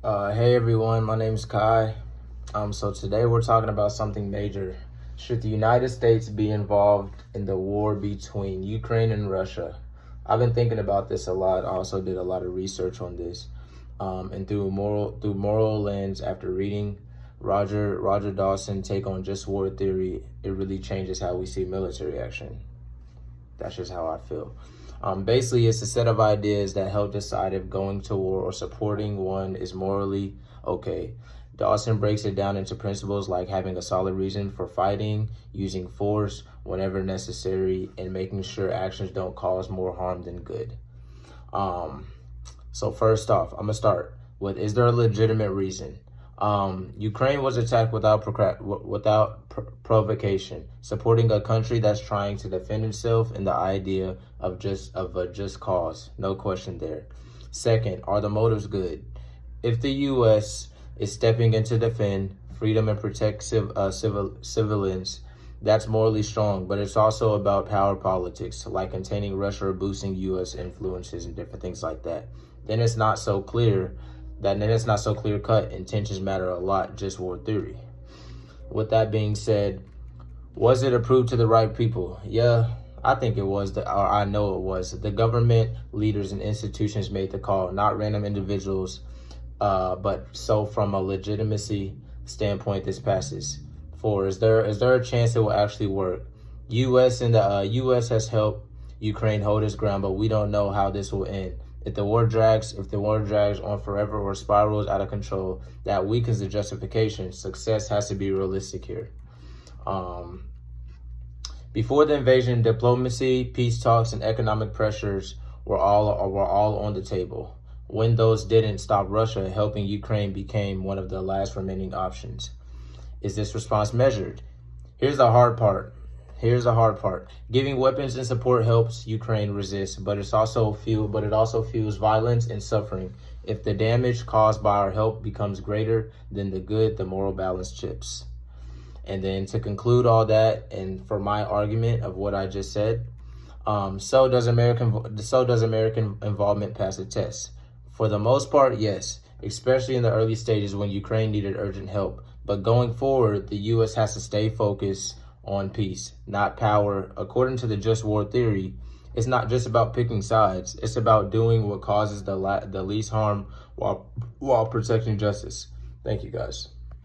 Hey everyone, my name's Kai. So today we're talking about something major. Should the United States be involved in the war between Ukraine and Russia? I've been thinking about this a lot. I also did a lot of research on this. And through moral lens, after reading Roger Dawson take on just war theory, it really changes how we see military action. That's just how I feel. Basically, it's a set of ideas that help decide if going to war or supporting one is morally okay. Dawson breaks it down into principles like having a solid reason for fighting, using force whenever necessary, and making sure actions don't cause more harm than good. So first off, I'm gonna start with: is there a legitimate reason? Ukraine was attacked without provocation, supporting a country that's trying to defend itself and the idea of a just cause. No question there. Second, are the motives good? If the U.S. is stepping in to defend freedom and protect civilians, that's morally strong, but it's also about power politics, like containing Russia or boosting U.S. influences and different things like that. Then it's not so clear cut. Intentions matter a lot, just war theory. With that being said, was it approved to the right people? Yeah, I think it was, or I know it was. The government, leaders, and institutions made the call, not random individuals. But so from a legitimacy standpoint, this passes. 4, is there a chance it will actually work? U.S. has helped Ukraine hold its ground, but we don't know how this will end. If the war drags on forever or spirals out of control, that weakens the justification. Success has to be realistic here. Before the invasion, diplomacy, peace talks, and economic pressures were all on the table. When those didn't stop Russia, helping Ukraine became one of the last remaining options. Is this response measured? Here's the hard part. Giving weapons and support helps Ukraine resist, but it also fuels violence and suffering. If the damage caused by our help becomes greater than the good, the moral balance chips. And then to conclude all that, and for my argument of what I just said, so does American involvement pass the test? For the most part, yes, especially in the early stages when Ukraine needed urgent help. But going forward, the U.S. has to stay focused on peace, not power. According to the just war theory, it's not just about picking sides. It's about doing what causes the least harm while protecting justice. Thank you, guys.